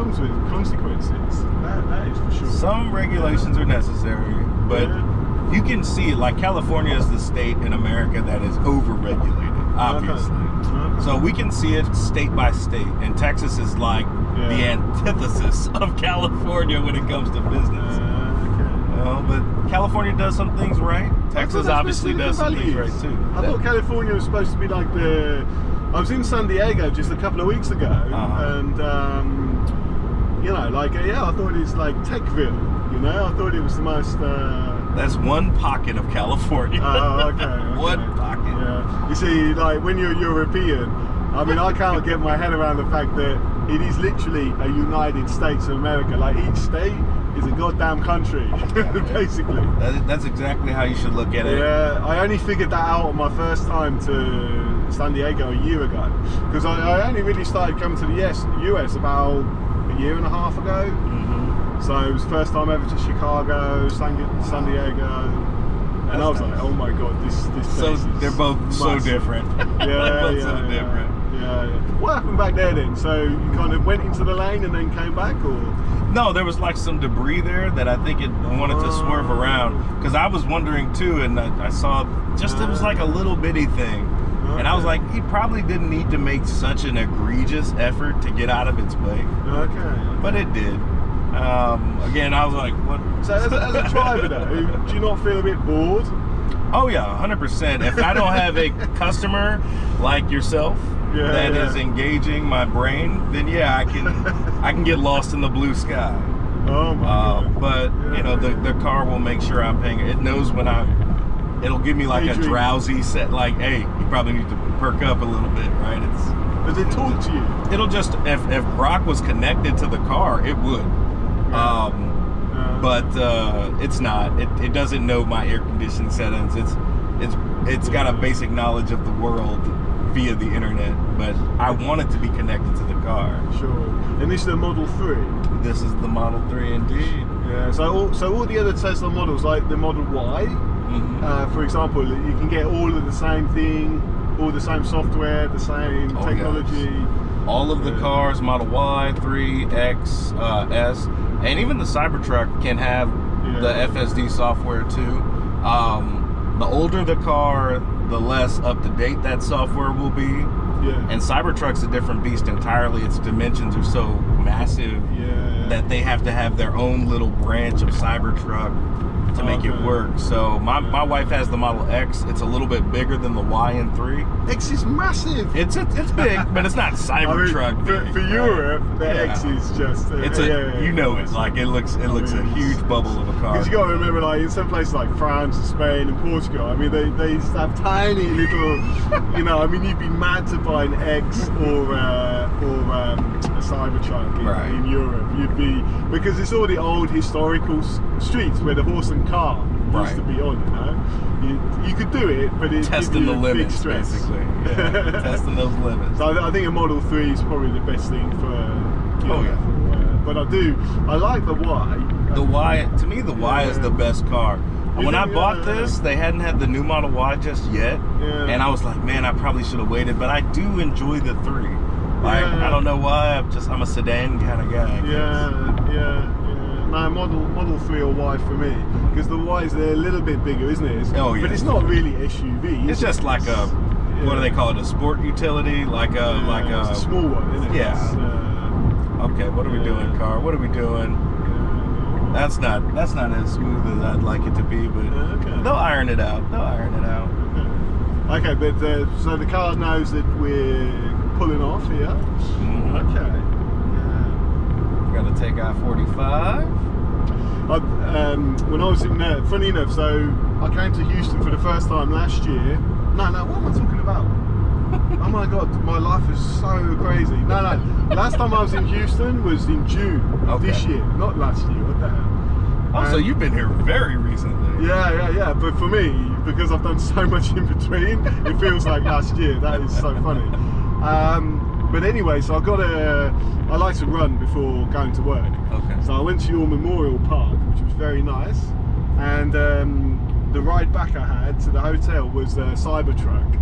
comes with consequences. That is for sure. Some regulations are necessary, but you can see it. Like California is the state in America that is over-regulated, obviously. Okay. So we can see it state by state, and Texas is like the antithesis of California when it comes to business. But California does some things right. Texas obviously does some things right too. I thought California was supposed to be like the. I was in San Diego just a couple of weeks ago, and I thought it's like Techville. I thought it was the most. That's one pocket of California. Oh, okay. One pocket. Yeah. You see, like when you're European, I mean, I can't get my head around the fact that it is literally a United States of America. Like each state is a goddamn country, basically. That's exactly how you should look at it. Yeah, I only figured that out on my first time to San Diego a year ago, because I only really started coming to the US about a year and a half ago. So it was the first time ever to Chicago, San Diego, and I was like, oh my god, this place is they're both massive. So different. Yeah, so different. Yeah. What happened back there then? So you kind of went into the lane and then came back, or? No, there was like some debris there that I think it wanted to swerve around, because I was wondering too, and I saw just it was like a little bitty thing. And I was like, he probably didn't need to make such an egregious effort to get out of its way. Okay. But it did. Again, I was like, what? So as a driver though, do you not feel a bit bored? Oh yeah, 100%. If I don't have a customer like yourself that is engaging my brain, then I can get lost in the blue sky. Oh my God. But the car will make sure I'm paying. It knows when it'll give me like a drowsy set, like, hey, you probably need to perk up a little bit, right? Does it talk to you? It'll just, if Grok was connected to the car, it would. But it's not. It doesn't know my air conditioning settings. It's got a basic knowledge of the world via the internet. But I want it to be connected to the car. Sure. And this is the Model 3. This is the Model 3 indeed. Yeah. So all the other Tesla models, like the Model Y, for example, you can get all of the same thing, all the same software, the same technology. Yes. All of the cars, Model Y, 3, X, S, and even the Cybertruck can have the FSD software too. The older the car, the less up to date that software will be. Yeah. And Cybertruck's a different beast entirely. Its dimensions are so massive that they have to have their own little branch of Cybertruck to make it work. So my wife has the Model X. It's a little bit bigger than the Y and 3. X is massive. It's big, but it's not Cybertruck big. For Europe, the X is just you know it. Like it looks a huge bubble of a car. Because you got to remember, like in some places like France, Spain, and Portugal, I mean they used to have tiny little, I mean you'd be mad to buy an X or a Cybertruck in Europe. You'd be, because it's all the old historical streets where the horse and car used to be on. You could do it, but it's testing the limits, big stress. basically. Yeah, testing those limits. So I think a Model 3 is probably the best thing for. But I like the Y. The Y, to me, the Y is the best car. When I bought this, they hadn't had the new Model Y just yet, and I was like, man, I probably should have waited. But I do enjoy the 3. Like I don't know why. I'm a sedan kind of guy. No, Model 3 or Y for me, because the Y is a little bit bigger, isn't it? But it's not really SUV. It's just like a what do they call it? A sport utility, like a it's a small one, isn't it? Yeah. Okay, what are we doing, car? What are we doing? That's not as smooth as I'd like it to be, but they'll iron it out. Okay, but so the car knows that we're pulling off here. Okay. Got to take I-45. When I was in there, funny enough, so I came to Houston for the first time last year. No, what am I talking about? Oh my God, my life is so crazy. No, last time I was in Houston was in June of this year, not last year. What the hell? So you've been here very recently. Yeah. But for me, because I've done so much in between, it feels like last year. That is so funny. But anyway, so I like to run before going to work. Okay. So I went to your Memorial Park, which was very nice. And the ride back I had to the hotel was a Cybertruck.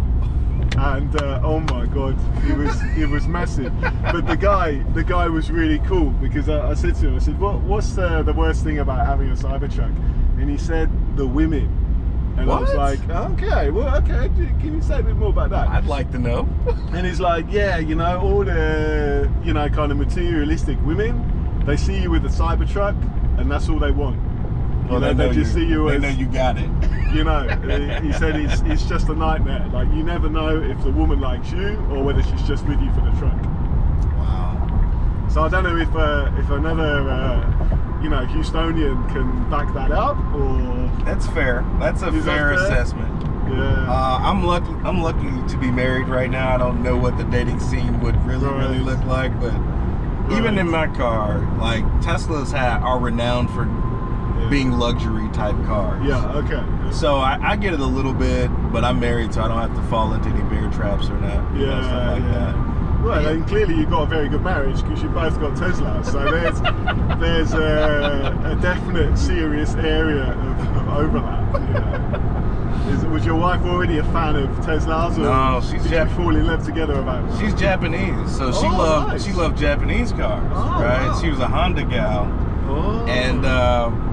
and oh my god, it was massive. But the guy was really cool, because I said to him, I said, what's the worst thing about having a Cybertruck? And he said, the women. And what? I was like, okay, can you say a bit more about that? I'd like to know. And he's like, yeah, you know, all the, you know, kind of materialistic women, they see you with a Cybertruck and that's all they want. Well, they just see you they as, know you got it. You know, he said it's just a nightmare. Like, you never know if the woman likes you or whether she's just with you for the truck. Wow. So I don't know if another, you know, Houstonian can back that up, or... That's fair. That's a fair assessment. Yeah. I'm lucky to be married right now. I don't know what the dating scene would really look like, but even in my car, like, Teslas are renowned for being luxury type cars. Yeah, okay. So I get it a little bit, but I'm married, so I don't have to fall into any bear traps or not. You know, stuff like that. Well, and clearly you've got a very good marriage, because you both got Teslas. So there's a definite serious area of overlap. You know. Was your wife already a fan of Teslas, or no, did you fall in love together about it? She's Japanese, so she loved Japanese cars, right? Wow. She was a Honda gal. Oh. And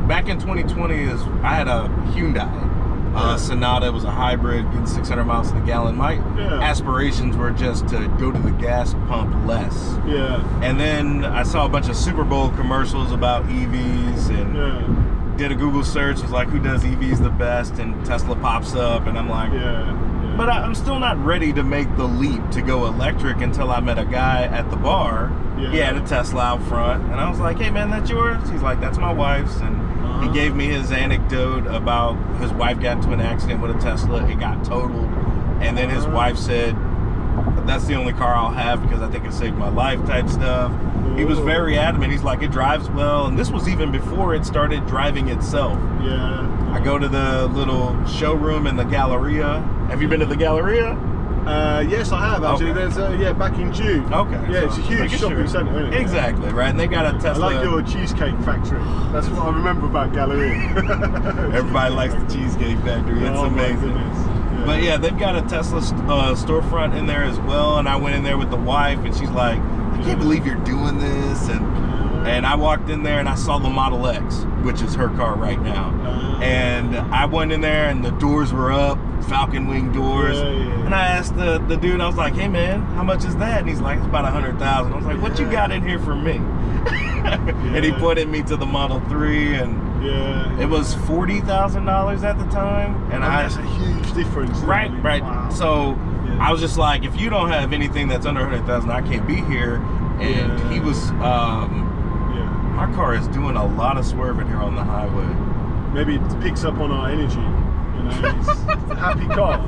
back in 2020, I had a Hyundai Sonata. It was a hybrid, getting 600 miles to the gallon. My aspirations were just to go to the gas pump less. Yeah. And then I saw a bunch of Super Bowl commercials about EVs, and did a Google search. It was like, who does EVs the best? And Tesla pops up, and I'm like, but I'm still not ready to make the leap to go electric until I met a guy at the bar. He had a Tesla out front, and I was like, hey man, that's yours? He's like, that's my wife's. And he gave me his anecdote about his wife got into an accident with a Tesla. It got totaled, and then his wife said, that's the only car I'll have because I think it saved my life type stuff. He was very adamant. He's like, it drives well, and this was even before it started driving itself. Yeah. I go to the little showroom in the Galleria. Have you been to the Galleria? Yes, I have actually. Okay. There's back in June. Okay. Yeah, so it's a huge shopping centre, isn't it? Exactly, right. And they got a Tesla. I like your cheesecake factory. That's what I remember about Galleria. Everybody likes the cheesecake factory. It's amazing. Yeah. But yeah, they've got a Tesla storefront in there as well. And I went in there with the wife, and she's like, I can't believe you're doing this. And I walked in there and I saw the Model X, which is her car right now. And I went in there and the doors were up, Falcon wing doors. And I asked the dude, I was like, hey man, how much is that? And he's like, it's about 100,000. I was like, what you got in here for me? And he pointed me to the Model 3, and it was $40,000 at the time. And that's a huge difference. Right. Wow. So I was just like, if you don't have anything that's under 100,000, I can't be here. And he was, my car is doing a lot of swerving here on the highway. Maybe it picks up on our energy. You know, it's a happy car.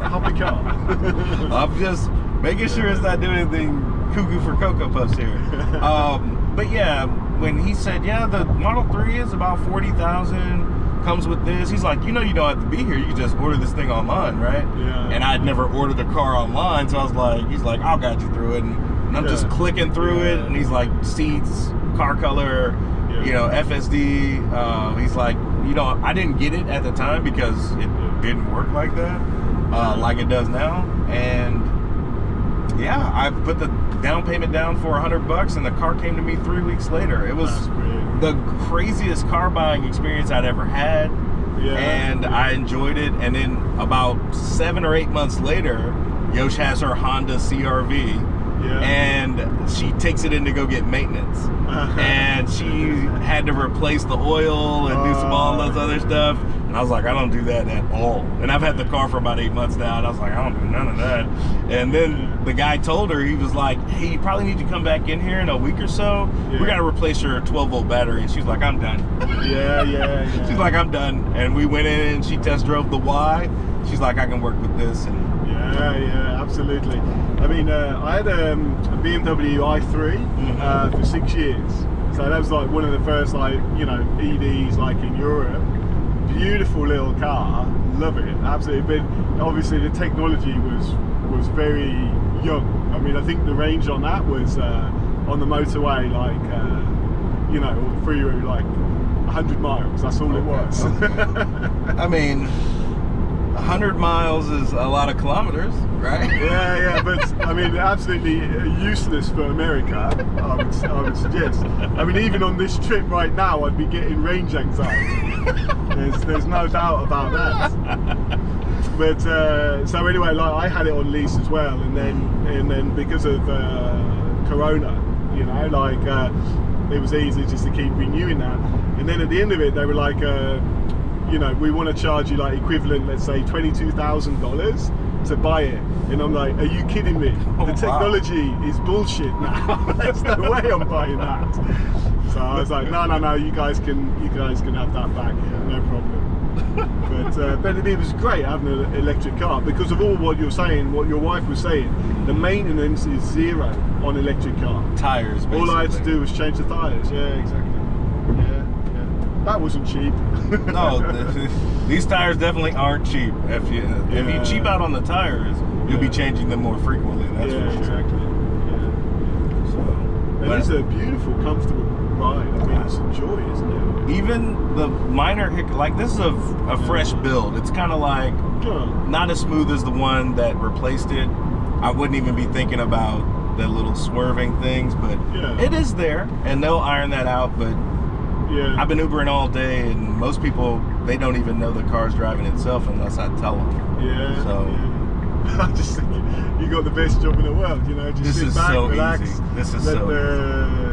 I'm just making sure it's not doing anything cuckoo for Cocoa Puffs here. But yeah, when he said, the Model 3 is about 40,000, comes with this. He's like, you know, you don't have to be here. You can just order this thing online, right? Yeah. And I'd never ordered a car online, so I was like, he's like, I'll guide you through it. And I'm just clicking through it, and he's like, seats, car color, you know, FSD. He's like, you know, I didn't get it at the time because it didn't work like that, like it does now. And yeah, I put the down payment down for $100, and the car came to me 3 weeks later. It was the craziest car buying experience I'd ever had, and I enjoyed it. And then about 7 or 8 months later, Yosh has her Honda CRV. And she takes it in to go get maintenance, and she had to replace the oil and do some all those other stuff. And I was like, I don't do that at all. And I've had the car for about 8 months now, and I was like, I don't do none of that. And then the guy told her, he was like, hey, you probably need to come back in here in a week or so. We got to replace your 12-volt battery. And she's like, I'm done. She's like, I'm done. And we went in and she test drove the Y. She's like, I can work with this. And yeah, absolutely. I mean, I had a BMW i3 for 6 years. So that was like one of the first, like, you know, EVs like in Europe. Beautiful little car, love it, absolutely. But obviously the technology was very young. I mean, I think the range on that was on the motorway, like, you know, or the freeway, like 100 miles. That's all it was. I mean, 100 miles is a lot of kilometers, right? Yeah, but I mean, absolutely useless for America, I would suggest. I mean, even on this trip right now, I'd be getting range anxiety. There's no doubt about that. But so anyway, like I had it on lease as well, and then because of Corona, you know, like it was easy just to keep renewing that. And then at the end of it, they were like, you know, we want to charge you like equivalent, let's say $22,000 to buy it. And I'm like, are you kidding me? Oh, the technology is bullshit now. There's no way I'm buying that. So I was like, no, you guys can have that back, no problem. But it was great having an electric car because of all what you're saying, what your wife was saying. The maintenance is zero on electric car. Tires, basically. All I had to do was change the tires. Yeah, exactly. Yeah. That wasn't cheap. No, these tires definitely aren't cheap. If you cheap out on the tires, you'll be changing them more frequently. That's for sure. Exactly. Yeah. So, it is a beautiful, comfortable ride. I mean, it's a joy, isn't it? Even the minor like this is a fresh build. It's kind of like not as smooth as the one that replaced it. I wouldn't even be thinking about the little swerving things, but it is there, and they'll iron that out. But I've been Ubering all day, and most people, they don't even know the car's driving itself unless I tell them. Yeah. So I just think you got the best job in the world. You know, just sit back, relax. Easy. This is so easy.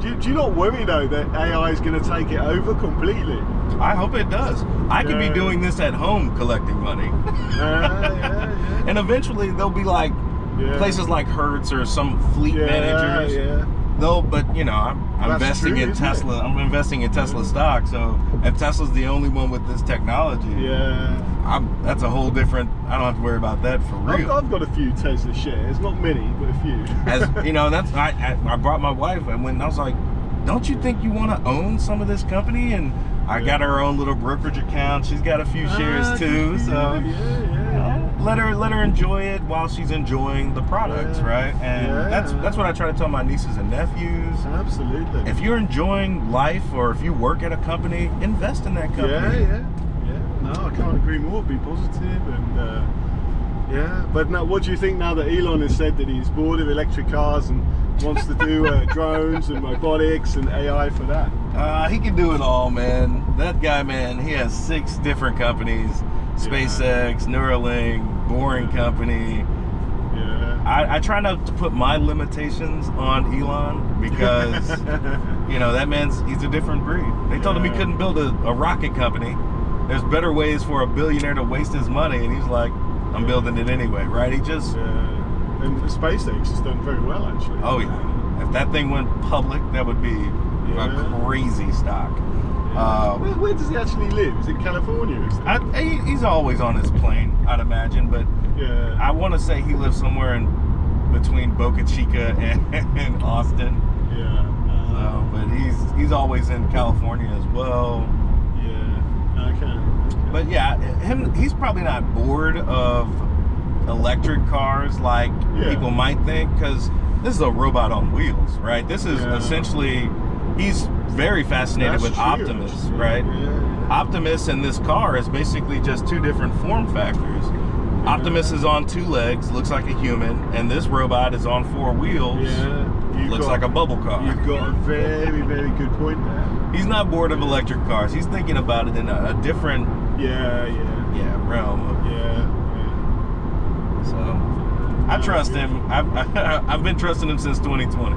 Do you not worry though that AI is going to take it over completely? I hope it does. I could be doing this at home collecting money. And eventually there'll be like places like Hertz or some fleet managers. But you know, I'm investing in Tesla. I'm investing in Tesla stock. So if Tesla's the only one with this technology, that's a whole different. I don't have to worry about that for real. I've got a few Tesla shares, not many, but a few. As you know, that's I brought my wife, and when I was like, "Don't you think you want to own some of this company?" And I got her own little brokerage account. She's got a few shares too. So let her enjoy it while she's enjoying the products, right? And that's what I try to tell my nieces and nephews. Absolutely. If you're enjoying life, or if you work at a company, invest in that company. Yeah. No, I can't agree more. Be positive and But now, what do you think now that Elon has said that he's bored of electric cars and wants to do drones and robotics and AI for that? He can do it all, man. That guy, man, he has 6 different companies. SpaceX, Neuralink, Boring Company. I try not to put my limitations on Elon because, you know, that he's a different breed. They told him he couldn't build a rocket company. There's better ways for a billionaire to waste his money, and he's like, I'm building it anyway, right? He just... And SpaceX has done very well, actually. Oh, yeah. If that thing went public, that would be a crazy stock. Where does he actually live? Is it California? He's always on his plane, I'd imagine, but I want to say he lives somewhere in between Boca Chica and Austin. But he's always in California as well. But he's probably not bored of electric cars like people might think, because this is a robot on wheels, right? This is essentially, he's very fascinated with Optimus, right? Optimus in this car is basically just 2 different form factors. Optimus is on 2 legs, looks like a human, and this robot is on 4 wheels, looks like a bubble car. You've got a very, very good point there. He's not bored of electric cars. He's thinking about it in a different realm. So I trust him. I've been trusting him since 2020.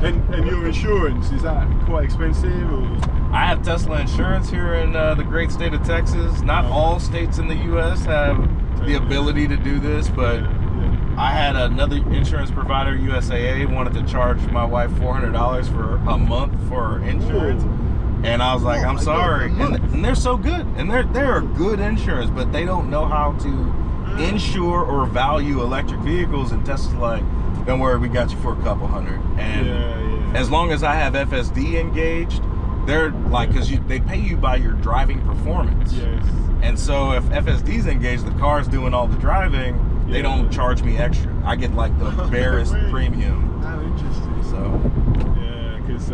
And your insurance, is that quite expensive? Or? I have Tesla insurance here in the great state of Texas. Not all states in the U.S. have the ability to do this, but I had another insurance provider, USAA, wanted to charge my wife $400 for a month for her insurance. And I was like, I'm sorry. And they're so good. And they're a good insurance, but they don't know how to insure or value electric vehicles. And Tesla's like, don't worry, we got you for a couple hundred. And as long as I have FSD engaged, they're like, because they pay you by your driving performance. And so if FSD's engaged, the car's doing all the driving, they don't charge me extra. I get like the barest premium. How interesting. So because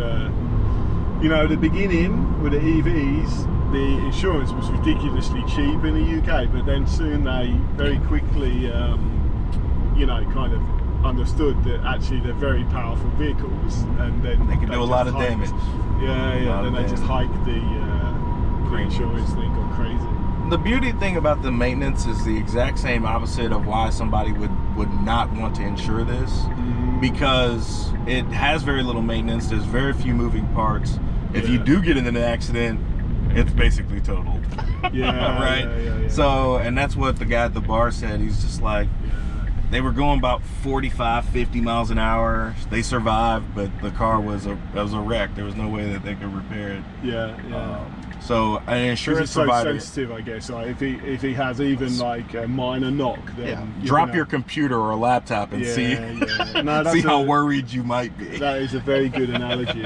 you know, the beginning with the EVs, the insurance was ridiculously cheap in the UK, but then soon they very quickly, you know, kind of understood that actually they're very powerful vehicles, and then they can do a lot of damage. Yeah, then they just hiked the insurance thing, gone crazy. The beauty thing about the maintenance is the exact same opposite of why somebody would not want to insure this, because it has very little maintenance. There's very few moving parts. If you do get in an accident, it's basically totaled. Right? Yeah. So, and that's what the guy at the bar said. He's just like, they were going about 45, 50 miles an hour. They survived, but the car was a wreck. There was no way that they could repair it. Yeah. So an insurance it's so provider, sensitive, I guess. Like if he has even like a minor knock, then drop your computer or laptop and see No, see how worried you might be. That is a very good analogy.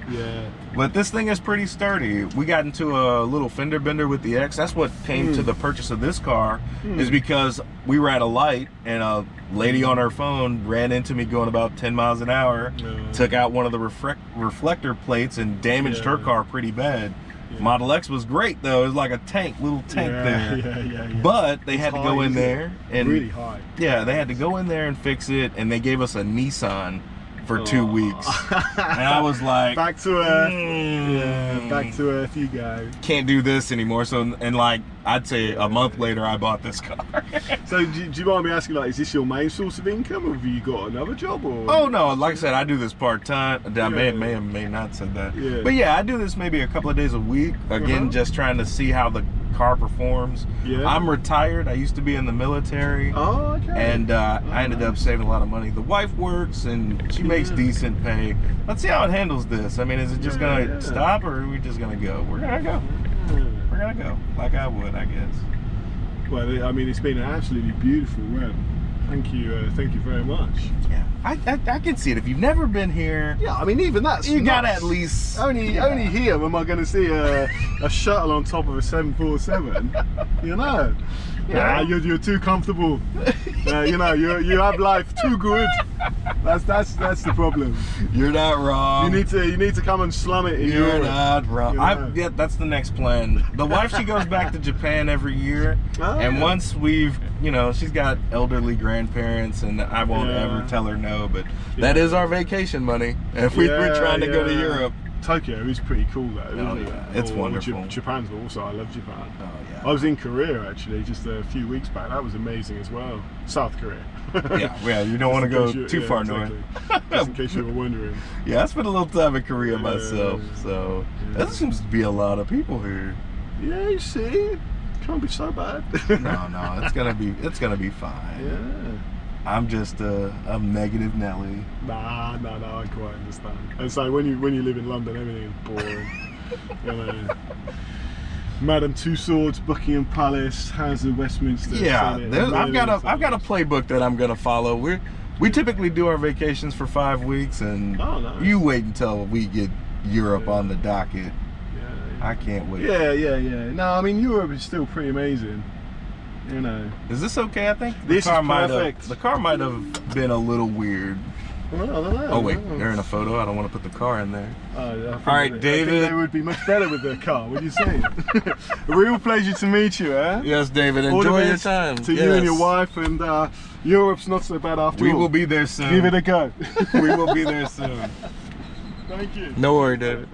Yeah. But this thing is pretty sturdy. We got into a little fender bender with the X. That's what came to the purchase of this car, is because we were at a light and a lady on her phone ran into me going about 10 miles an hour, took out one of the reflector plates and damaged her car pretty bad. Model X was great though. It was like a little tank there. Yeah. But they had to go in there and really high. Yeah, they had to go in there and fix it, and they gave us a Nissan for 2 weeks. And I was like, back to earth. Yeah, back to earth you go. Can't do this anymore. So, and like, I'd say a month later, I bought this car. So, do you mind me asking, like, is this your main source of income, or have you got another job? Or? Oh no, like I said, I do this part-time. I may not said that. Yeah. But yeah, I do this maybe a couple of days a week. Again, just trying to see how the car performs. Yeah. I'm retired. I used to be in the military. Oh, okay. And I ended up saving a lot of money. The wife works and she makes decent pay. Let's see how it handles this. I mean, is it just gonna stop, or are we just gonna go? We're gonna go. We're gonna go. Like I would, I guess. Well, I mean, it's been an absolutely beautiful run. Thank you very much. Yeah, I can see it. If you've never been here, yeah, I mean, even that's you gotta at least only here am I going to see a shuttle on top of a 747. You know, you're too comfortable. You know, you have life too good. That's the problem. You're not wrong. You need to come and slum it in You're Europe. not wrong. You know? Yeah, that's the next plan. The wife, she goes back to Japan every year, and once we've, you know, she's got elderly grandparents, and I won't ever tell her no, but that is our vacation money. If we're trying to go to Europe. Tokyo is pretty cool though, isn't it? It's wonderful. Japan's also, I love Japan. Oh yeah. I was in Korea actually just a few weeks back. That was amazing as well. South Korea. yeah, you don't want to go too far north. Just in case you were wondering. Yeah, I spent a little time in Korea myself, so there seems to be a lot of people here. Yeah, you see, can't be so bad. no, it's gonna be fine. Yeah. I'm just a negative Nelly. Nah, I quite understand. And so when you live in London, everything is boring. You know, Madame Tussauds, Buckingham Palace, House of Westminster. Yeah, Senate, I've got a playbook that I'm gonna follow. We typically do our vacations for 5 weeks, and nice. You wait until we get Europe on the docket. Yeah. I can't wait. Yeah. No, I mean Europe is still pretty amazing. You know. Is this okay? I think this is perfect. The car might have been a little weird. Well, I don't know. Oh wait, they're in a photo. I don't want to put the car in there. All right, David. I think they would be much better with their car. What do you say? A real pleasure to meet you, eh? Yes, David. Enjoy your time. To you and your wife, and Europe's not so bad after all. We will be there soon. Give it a go. We will be there soon. Thank you. No worry, David.